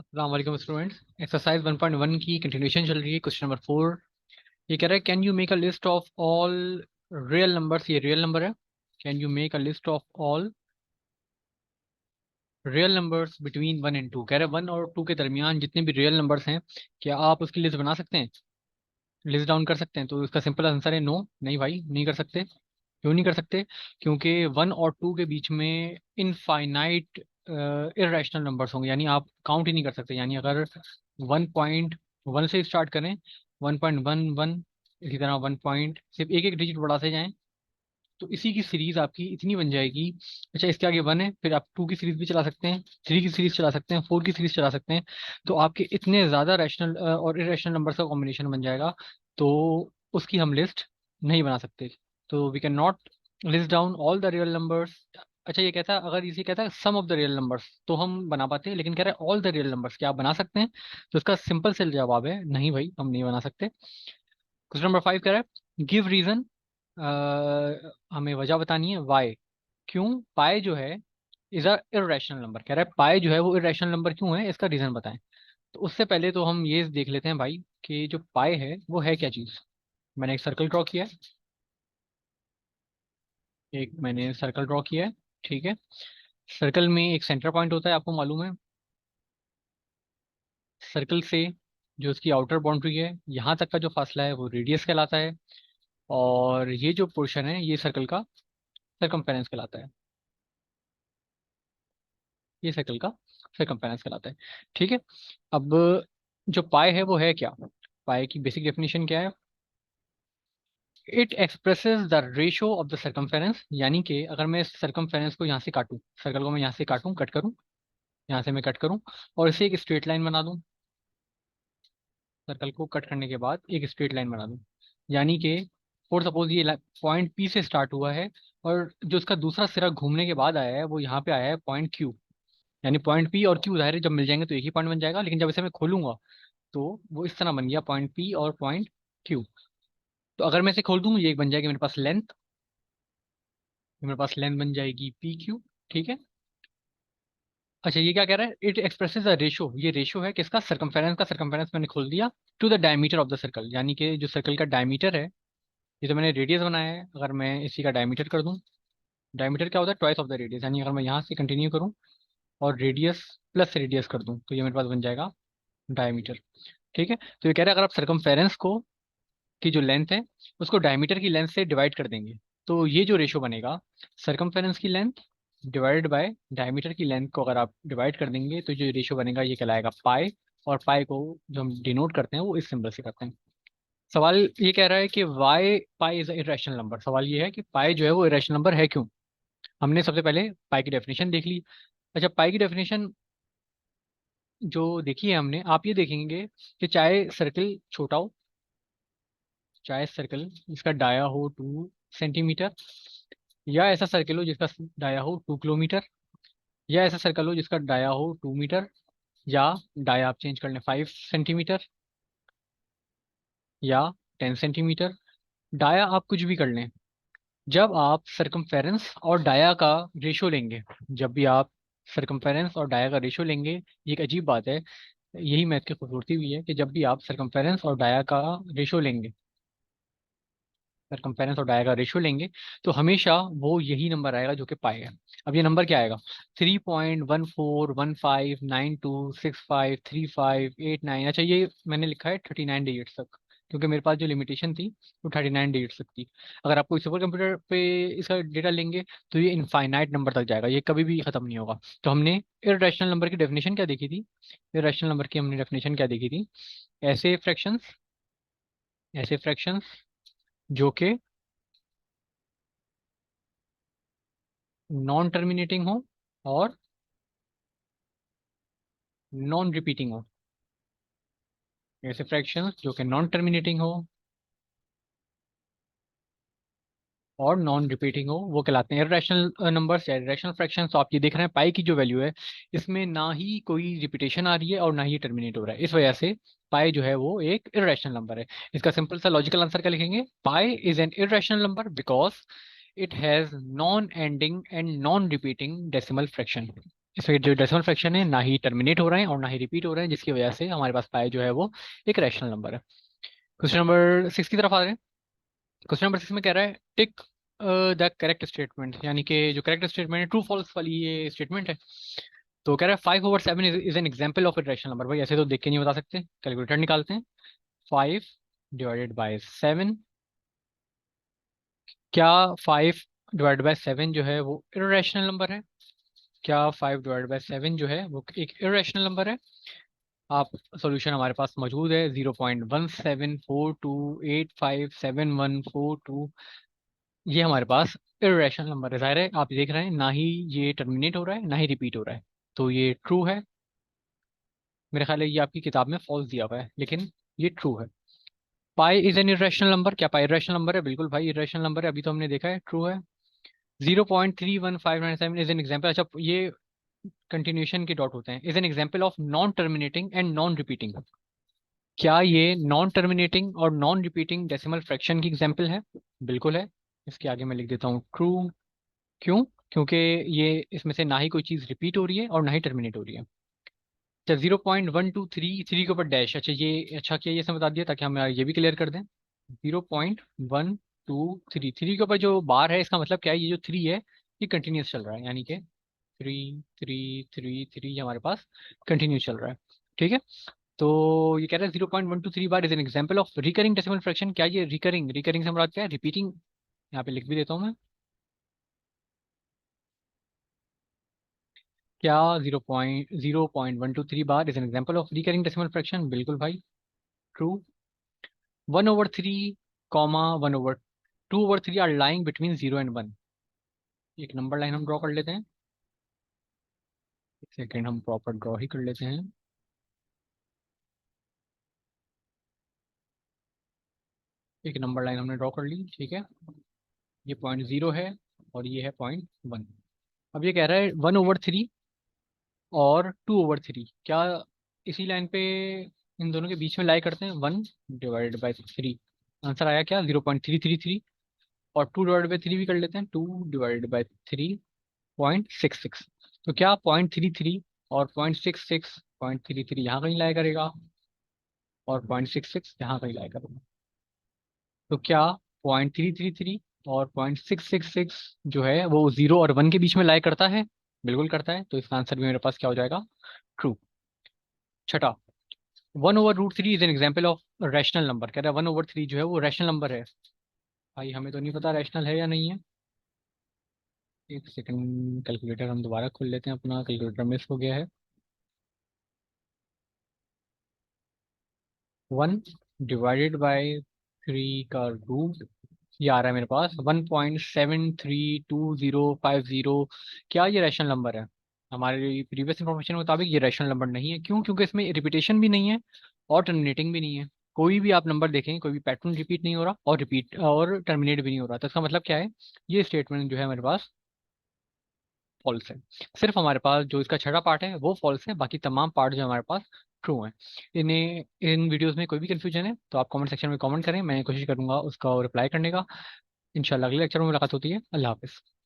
अस्सलाम वालेकुम students. Exercise 1.1 की कंटिन्यूशन चल रही है। क्वेश्चन नंबर 4 ये कह रहा है, can you make a list of all real numbers. ये रियल नंबर है। Can you make a list of all real numbers between 1 and 2। कह रहा है 1 और 2 के दरमियान जितने भी रियल नंबर्स हैं, क्या आप उसकी लिस्ट बना सकते हैं, लिस्ट डाउन कर सकते हैं। तो इसका सिंपल आंसर है नो, नहीं भाई नहीं कर सकते। क्यों नहीं कर सकते? क्योंकि 1 और 2 के बीच में इनफाइनाइट इरेशनल नंबर्स होंगे, यानी आप काउंट ही नहीं कर सकते। यानी अगर 1.1 से स्टार्ट करें, 1.11, इसी तरह 1 पॉइंट सिर्फ एक एक डिजिट बढ़ाते जाएं, तो इसी की सीरीज आपकी इतनी बन जाएगी। अच्छा, इसके आगे 1 है, फिर आप 2 की सीरीज भी चला सकते हैं, 3 की सीरीज चला सकते हैं, 4 की सीरीज चला सकते हैं। तो आपके इतने ज़्यादा रैशनल और इरेशनल नंबर्स का कॉम्बिनेशन बन जाएगा। तो उसकी हम लिस्ट नहीं बना सकते। तो we can not list down all the real numbers. अच्छा, ये कहता है, अगर इसे कहता है sum of the real numbers तो हम बना पाते हैं, लेकिन कह रहा है ऑल द रियल नंबर्स क्या आप बना सकते हैं? तो इसका सिंपल से जवाब है नहीं भाई, हम नहीं बना सकते। क्वेश्चन नंबर 5 कह रहा है, गिव रीजन। हमें वजह बतानी है, वाई, क्यों पाए जो है इज अ इरेशनल नंबर। कह रहा है पाए जो है वो इरेशनल नंबर क्यों है, इसका रीजन बताएं। तो उससे पहले तो हम ये देख लेते हैं भाई कि जो पाए है वो है क्या चीज़। मैंने एक सर्कल ड्रॉ किया है, एक मैंने सर्कल ड्रॉ किया है, ठीक है। सर्कल में एक सेंटर पॉइंट होता है, आपको मालूम है। सर्कल से जो उसकी आउटर बाउंड्री है यहाँ तक का जो फासला है वो रेडियस कहलाता है। और ये जो पोर्शन है ये सर्कल का सरकमफेरेंस कहलाता है। ये सर्कल का सरकमफेरेंस कहलाता है, ठीक है। अब जो पाई है वो है क्या? पाई की बेसिक डेफिनेशन क्या है? It expresses the ratio of the circumference. यानी कि अगर मैं सरकमफेरेंस को यहाँ से काटूं, सर्कल को मैं यहाँ से काटूं, कट करूं, यहाँ से मैं कट करूं और इसे एक स्ट्रेट लाइन बना दूं। सर्कल को कट करने के बाद एक स्ट्रेट लाइन बना दूं, यानी कि फॉर सपोज ये पॉइंट पी से स्टार्ट हुआ है और जो उसका दूसरा सिरा घूमने के बाद आया है वो यहाँ पे आया है पॉइंट क्यू। यानी पॉइंट पी और क्यू जाहिर है जब मिल जाएंगे तो एक ही पॉइंट बन जाएगा, लेकिन जब इसे मैं खोलूंगा तो वो इस तरह बन गया पॉइंट पी और पॉइंट क्यू। तो अगर मैं इसे खोल दूं ये एक बन जाएगी मेरे पास लेंथ, मेरे पास लेंथ बन जाएगी पी क्यू, ठीक है। अच्छा, ये क्या कह रहा है? It expresses a ratio. ये रेशो है किसका? सरकमफेरेंस का। सरकमफेरेंस मैंने खोल दिया to the diameter of the circle, यानी कि जो सर्कल का डायमीटर है, ये तो मैंने रेडियस बनाया है, अगर मैं इसी का डायमीटर कर दूं, डायमीटर क्या होता है? Twice of the radius. यानी अगर मैं यहाँ से कंटिन्यू करूँ और रेडियस प्लस रेडियस कर दूं तो ये मेरे पास बन जाएगा डायमीटर, ठीक है। तो ये कह रहा है अगर आप सरकमफेरेंस को की जो लेंथ है उसको डायमीटर की लेंथ से डिवाइड कर देंगे तो ये जो रेशो बनेगा, सरकमफेरेंस की लेंथ डिवाइडेड बाय डायमीटर की लेंथ को अगर आप डिवाइड कर देंगे तो जो रेशो बनेगा ये कहलाएगा पाई। और पाई को जो हम डिनोट करते हैं वो इस सिंबल से करते हैं। सवाल ये कह रहा है कि why pi is irrational number. सवाल ये है कि पाई जो है वो इरेशनल नंबर है क्यों। हमने सबसे पहले पाई की डेफिनेशन देख ली। अच्छा, पाई की डेफिनेशन जो देखी है हमने, आप ये देखेंगे कि चाहे सर्कल छोटा हो, चाहे सर्कल जिसका डाया हो 2 सेंटीमीटर, या ऐसा सर्कल हो जिसका डाया हो 2 किलोमीटर, या ऐसा सर्कल हो जिसका डाया हो 2 मीटर, या डाया आप चेंज कर लें 5 सेंटीमीटर या 10 सेंटीमीटर। डाया आप कुछ भी कर लें, जब आप सरकमफेरेंस और डाया का रेशो लेंगे, जब भी आप सरकमफेरेंस और डाया का रेशो लेंगे, ये एक अजीब बात है, यही मैथ की खूबसूरती भी है कि जब भी आप सरकमफेरेंस और डाया का रेशो लेंगे, सरकमफेरेंस और डाया का रेशियो लेंगे, तो हमेशा वो यही नंबर आएगा जो कि पाई है। अब ये नंबर क्या आएगा? 3.1415926535 अच्छा, ये मैंने लिखा है 39 डिजिट्स तक, क्योंकि मेरे पास जो लिमिटेशन थी वो 39 डिजिट्स तक थी। अगर आप कोई सुपर कंप्यूटर पे इसका डेटा लेंगे तो ये इनफाइनाइट नंबर तक जाएगा, ये कभी भी खत्म नहीं होगा। तो हमने इरेशनल नंबर की डेफिनेशन क्या देखी थी? इरेशनल नंबर की हमने डेफिनेशन क्या देखी थी? ऐसे फ्रैक्शंस, ऐसे फ्रैक्शंस जो कि नॉन टर्मिनेटिंग हो और नॉन रिपीटिंग हो। ऐसे फ्रैक्शंस जो कि नॉन टर्मिनेटिंग हो और नॉन रिपीटिंग हो वो कहलाते हैं इरेशनल नंबर्स या इरेशनल फ्रैक्शंस। तो आप ये देख रहे हैं पाई की जो वैल्यू है इसमें ना ही कोई रिपीटेशन आ रही है और ना ही टर्मिनेट हो रहा है, इस वजह से पाई जो है वो एक इरेशनल नंबर है। इसका सिंपल सा लॉजिकल आंसर क्या लिखेंगे? Pi is an irrational number because it has non ending and non repeating decimal fraction. इसमें जो डेसिमल फ्रैक्शन है ना ही टर्मिनेट हो रहे हैं और ना ही रिपीट हो रहे हैं, जिसकी वजह से हमारे पास पाई जो है वो एक रैशनल नंबर है। क्वेश्चन नंबर 6 की तरफ आ रहे हैं। क्वेश्चन नंबर 6 में कह रहा है टिक द करेक्ट स्टेटमेंट, यानी कि जो करेक्ट स्टेटमेंट है ट्रू फॉल्स वाली ये स्टेटमेंट है। तो कह रहा है 5/7 is an example of a rational number. भाई ऐसे तो देख के नहीं बता सकते, कैलकुलेटर निकालते हैं। 5/7, क्या 5/7 जो है वो इरेशनल नंबर है? क्या 5/7 जो है वो एक इरेशनल नंबर है? आप सॉल्यूशन हमारे पास मौजूद है, 0.17428571142। ये हमारे पास इरेशनल नंबर है। जाहिर है आप देख रहे हैं ना ही ये टर्मिनेट हो रहा है ना ही रिपीट हो रहा है, तो ये ट्रू है। मेरे ख्याल है ये आपकी किताब में फॉल्स दिया हुआ है, लेकिन ये ट्रू है। Pi is an irrational number, क्या पाई इरेशनल नंबर है? बिल्कुल भाई इरेशनल नंबर है, अभी तो हमने देखा है, ट्रू है। 0.31597 इज एन एग्जाम्पल, अच्छा ये कंटिन्यूशन के डॉट होते हैं, is an example of non terminating and non repeating. क्या ये नॉन टर्मिनेटिंग और नॉन रिपीटिंग डेसिमल फ्रैक्शन की एग्जाम्पल है? बिल्कुल है। इसके आगे मैं लिख देता हूँ ट्रू। क्यों? क्योंकि ये इसमें से ना ही कोई चीज़ रिपीट हो रही है और ना ही टर्मिनेट हो रही है। अच्छा 0.1233 के ऊपर डैश, अच्छा ये अच्छा किया ये इसने बता दिया ताकि हम ये भी क्लियर कर दें। 0.123 के ऊपर जो बार है, इसका मतलब क्या है, ये जो थ्री है ये कंटिन्यूस चल रहा है, यानी कि 3 3 3 3 हमारे पास कंटिन्यूस चल रहा है। ठीक है। तो ये कह रहा है 0.123 बार is an example of recurring decimal fraction. क्या ये रिकरिंग, रिकरिंग से मुराद क्या है? रिपीटिंग। यहाँ पे लिख भी देता हूँ मैं। क्या 0.123 बार is an example of recurring decimal fraction? बिल्कुल भाई, true. 1/3 1/2/3 are lying between 0 and 1। एक नंबर लाइन हम ड्रॉ कर लेते हैं। एक सेकेंड, हम प्रॉपर ड्रॉ ही कर लेते हैं। एक नंबर लाइन हमने ड्रॉ कर ली, ठीक है। ये .0 है और ये है .1। अब ये कह रहा है 1/3 और 2/3, क्या इसी लाइन पे इन दोनों के बीच में लाई करते हैं? 1/3। आंसर आया क्या? 0.333। और 2/3 भी कर लेते हैं, 2/3.66। तो क्या 0.33 और 0.66, 0.33 यहाँ कहीं लाया करेगा और 0.66 यहाँ कहीं लाया करेगा। तो क्या 0.333 और 0.666 जो है वो 0 और 1 के बीच में लाई करता है? बिल्कुल करता है, तो इसका आंसर भी मेरे पास क्या हो जाएगा? ट्रू। छठा, 1/√3 is an example of rational number. कह रहा है 1/3 जो है वो रैशनल नंबर है। भाई हमें तो नहीं पता रैशनल है या नहीं है। एक सेकंड, कैलकुलेटर हम दोबारा खोल लेते हैं, अपना कैलकुलेटर मिस हो गया है। 1/3 का रूट ये आ रहा है मेरे पास 1.732050। क्या ये रैशनल नंबर है? हमारी प्रीवियस इंफॉर्मेशन के मुताबिक ये रैशनल नंबर नहीं है। क्यों? क्योंकि इसमें रिपीटेशन भी नहीं है और टर्मिनेटिंग भी नहीं है। कोई भी आप नंबर देखें, कोई भी पैटर्न रिपीट नहीं हो रहा और रिपीट और टर्मिनेट भी नहीं हो रहा, तो इसका मतलब क्या है? ये स्टेटमेंट जो है मेरे पास फॉल्स है। सिर्फ हमारे पास जो इसका छठा पार्ट है वो फॉल्स है, बाकी तमाम पार्ट जो हमारे पास ट्रू हैं। इन्हें इन वीडियोस में कोई भी कंफ्यूजन है तो आप कमेंट सेक्शन में कमेंट करें, मैं कोशिश करूंगा उसका रिप्लाई करने का। इंशाल्लाह अगले लेक्चर में मुलाकात होती है। अल्लाह हाफिज़।